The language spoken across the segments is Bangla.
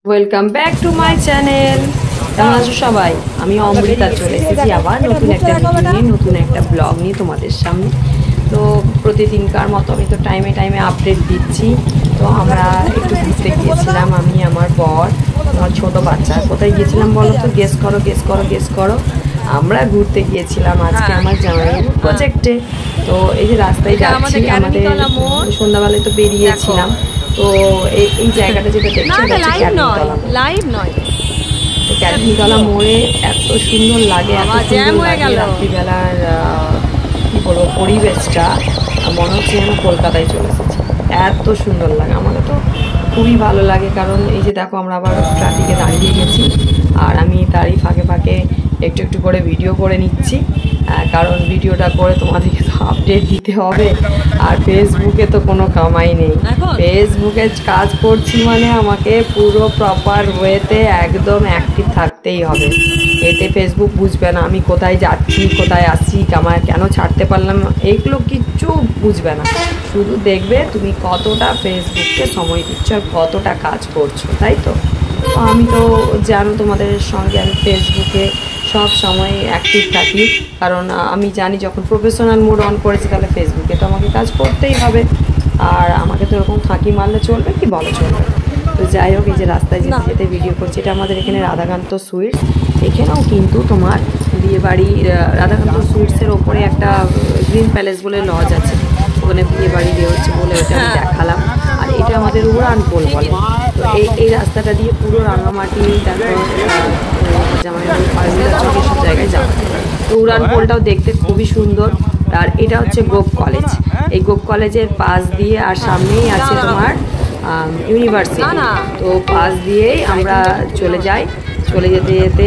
Welcome back to my channel. কেমন আছো সবাই? আমি অমৃতা চলে এসেছি আবার নতুন একটা ভিডিও নিয়ে, নতুন একটা ব্লগ নিয়ে তোমাদের সামনে। তো প্রতিদিনকার মতো আমি তো টাইমে টাইমে আপডেট দিচ্ছি। তো আমরা একটু ঘুরতে গিয়েছিলাম, আমি আমার বর আমার ছোট বাচ্চা। কোথায় গিয়েছিলাম বলো তো? গেস করো গেস করো গেস করো। আমরা ঘুরতে গিয়েছিলাম আজকে আমার জামাইবাবুর প্রজেক্টে। তো এই যে রাস্তায় যাচ্ছি, আমাদের সন্ধ্যাবেলায় তো বেরিয়েছিলাম। তো এই জায়গাটা যেটা দেখছি লাইভ নয়, তো ক্যাটনিতলা মোড়ে এত সুন্দর লাগে, এত সুন্দর লাগে রাত্রিবেলার কী বলবো পরিবেশটা, মনে হচ্ছে যেন কলকাতায় চলে এসেছি। এত সুন্দর লাগে, আমাকে তো খুবই ভালো লাগে। কারণ এই যে দেখো আমরা আবার ট্রাফিকে দাঁড়িয়ে গেছি, আর আমি তারই ফাঁকে ফাঁকে একটু একটু করে ভিডিও করে নিচ্ছি। কারণ ভিডিওটা করে তোমাদেরকে তো আপডেট দিতে হবে। আর ফেসবুকে তো কোনো কামাই নেই, ফেসবুকে কাজ করছি মানে আমাকে পুরো প্রপার ওয়েতে একদম অ্যাক্টিভ থাকতেই হবে। এতে ফেসবুক বুঝবে না আমি কোথায় যাচ্ছি, কোথায় আসছি, আমার কেন ছাড়তে পারলাম না, এইগুলো কিচ্ছু বুঝবে না। শুধু দেখবে তুমি কতটা ফেসবুককে সময় দিচ্ছ আর কতটা কাজ করছো, তাই তো? আমি তো জানো তোমাদের সঙ্গে আমি ফেসবুকে সব সময় অ্যাক্টিভ থাকি। কারণ আমি জানি যখন প্রফেশনাল মোড অন করেছি তাহলে ফেসবুকে তো আমাকে কাজ করতেই হবে। আর আমাকে তো এরকম ফাঁকি মারলে চলবে কি, বলো চলবে? তো যাই হোক, এই যে রাস্তায় যেতে যেতে ভিডিও করছি, এটা আমাদের এখানে রাধাকান্ত সুইটস। এখানেও কিন্তু তোমার বিয়েবাড়ি, রাধাকান্ত সুইটসের ওপরে একটা গ্রিন প্যালেস বলে লজ আছে, ওখানে বিয়েবাড়ি দিয়ে হচ্ছে বলে ওটা আমি দেখালাম। আর এটা আমাদের উড়ানপোল বলে। তো এই রাস্তাটা দিয়ে পুরো রাঙামাটি, তারপর সব জায়গায় যাওয়া। তো উড়ানপোলটাও দেখতে খুবই সুন্দর। আর এটা হচ্ছে গোপ কলেজ, এই গোপ কলেজের পাশ দিয়ে আর সামনেই আছে তোমার ইউনিভার্সিটি। তো পাশ দিয়েই আমরা চলে যাই, চলে যেতে যেতে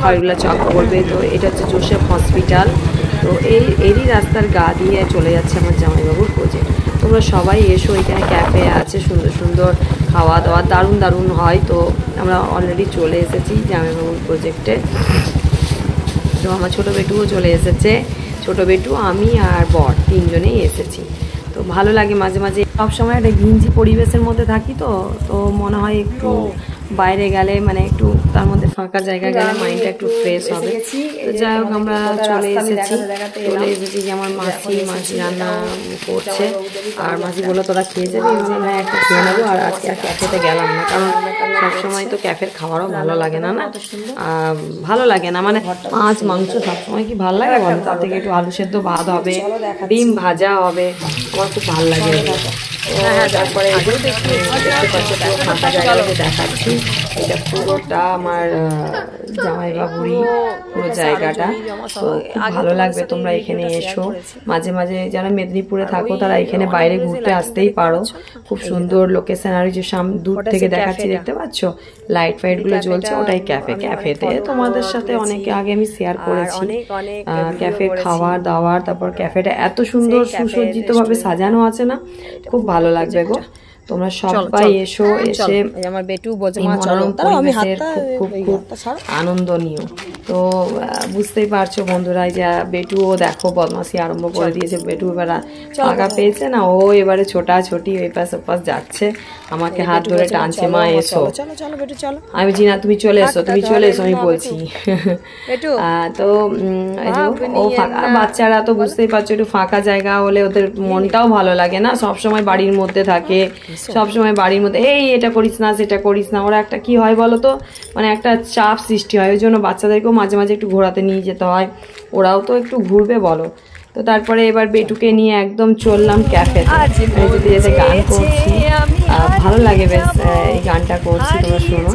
খয়রুল্লাহ চক পড়বে। তো এটা হচ্ছে জোসেফ হসপিটাল। তো এরই রাস্তার গা দিয়ে চলে যাচ্ছে আমার জামাইবাবুর প্রজেক্ট। তোমরা সবাই এসো, এখানে ক্যাফে আছে, সুন্দর সুন্দর খাওয়া দাওয়া দারুণ দারুণ হয়। তো আমরা অলরেডি চলে এসেছি জামাইবাবুর প্রজেক্টে। তো আমার ছোটো বেটুও চলে এসেছে, ছোটো বেটু, আমি আর বর তিনজনেই এসেছি। তো ভালো লাগে মাঝে মাঝে, সবসময় একটা ঘিঞ্জি পরিবেশের মধ্যে থাকি। তো মনে হয় একটু বাইরে গেলে, মানে একটু তার মধ্যে ফাঁকা জায়গা গেলে মাইন্ডটা একটু ফ্রেশ হবে। তো যাই হোক, আমরা চলে এসেছি যে আমার মাসি রান্না করছে। আর মাসি বললো তোরা খেয়ে যাবি, হ্যাঁ একটা খেয়ে নেবো। আর আজকে আর ক্যাফেতে গেলাম না, কারণ সবসময় তো ক্যাফের খাবারও ভালো লাগে না, ভালো লাগে না, মানে মাছ মাংস সবসময় কি ভালো লাগে বলো? তার থেকে একটু আলু সেদ্ধ ভাত হবে, ডিম ভাজা হবে, আমার খুব ভালো লাগে। তারপরে দেখতে পাচ্ছি পুরো ফাঁকা জায়গাতে দেখাচ্ছি, এটা পুরোটা আমার জামাইবাবুরই পুরো জায়গাটা। তো খুব ভালো লাগবে, তোমরা এখানে এসো। মাঝে মাঝে যারা মেদিনীপুরে থাকো তারা এখানে বাইরে ঘুরতে আসতেই পারো, খুব সুন্দর লোকেশন। আর যে দূর থেকে দেখাচ্ছি, দেখতে পাচ্ছ লাইট ফাইট গুলো জ্বলছে, ওটাই ক্যাফে। ক্যাফেতে তোমাদের সাথে অনেকে আগে আমি শেয়ার করেছি ক্যাফের খাবার দাবার। তারপর ক্যাফেটা এত সুন্দর সুসজ্জিত ভাবে সাজানো আছে না, খুব ভালো লাগবে গো। তোমরা সবাই এসো, এসে আমার বেটু পরিবেশের খুব আনন্দ নিও। তো বুঝতেই পারছো বন্ধুরা, যে বেটুও দেখো বদমাশি আরম্ভ করে দিয়েছে। বেটু এবার ফাঁকা পেয়েছে না, ও এবারে ছোটাছুটি ওই পাশ ওপাশ যাচ্ছে, আমাকে হাত ধরে টানছে, মা এসো। আমি বলছি না তুমি চলে এসো, তুমি চলে এসো, আমি বলছি। তো ও ফাঁকা, বাচ্চারা তো বুঝতেই পারছো একটু ফাঁকা জায়গা হলে ওদের মনটাও ভালো লাগে না, সবসময় বাড়ির মধ্যে থাকে, সবসময় বাড়ির মধ্যে এই এটা করিস না সেটা করিস না। ওরা একটা কি হয় বলো তো, মানে একটা চাপ সৃষ্টি হয়। ওই জন্য বাচ্চাদেরকেও মাঝে মাঝে একটু ঘোরাতে নিয়ে যেতে হয়, ওরাও তো একটু ঘুরবে বলো। তো তারপরে এবার বেটুকে নিয়ে একদম চললাম ক্যাফেতে, যেতে যেতে গান করছি, ভালো লাগে বেশ। এই গানটা করছি, তোমরা শোনো।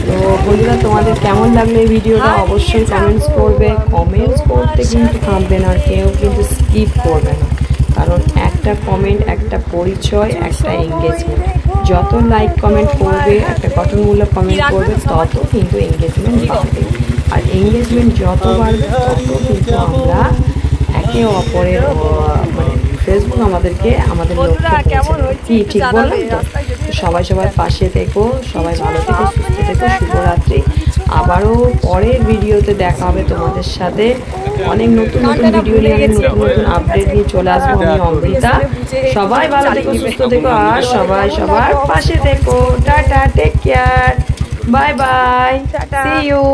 তো বন্ধুরা, তোমাদের কেমন লাগলো এই ভিডিওটা অবশ্যই কমেন্টস করবে। কমেন্টস করতে কিন্তু থামবে না, আর কেউ কিন্তু স্কিপ করবে না, কারণ একটা কমেন্ট একটা পরিচয়, একটা এঙ্গেজমেন্ট। যত লাইক কমেন্ট করবে, একটা গঠনমূলক কমেন্ট করবে, তত কিন্তু এঙ্গেজমেন্ট বাড়বে। আর এঙ্গেজমেন্ট যত বাড়বে তত কিন্তু আমরা একে অপরের, মানে ফেসবুক আমাদেরকে আমাদের কি ঠিক বললাম তো? সবাই সবার পাশে থেকো, সবাই ভালো থেকো, সুস্থ থেকো, শুভরাত্রি। আবারও পরের ভিডিওতে দেখা হবে তোমাদের সাথে। অনেক নতুন নতুন ভিডিও নিয়ে নতুন নতুন আপডেট নিয়ে চলে আসবো আমি অমৃতা। সবাই ভালো থেকো, সুস্থ থেকো, আর সবাই সবার পাশে থেকো। Tata, take care, bye bye, see you.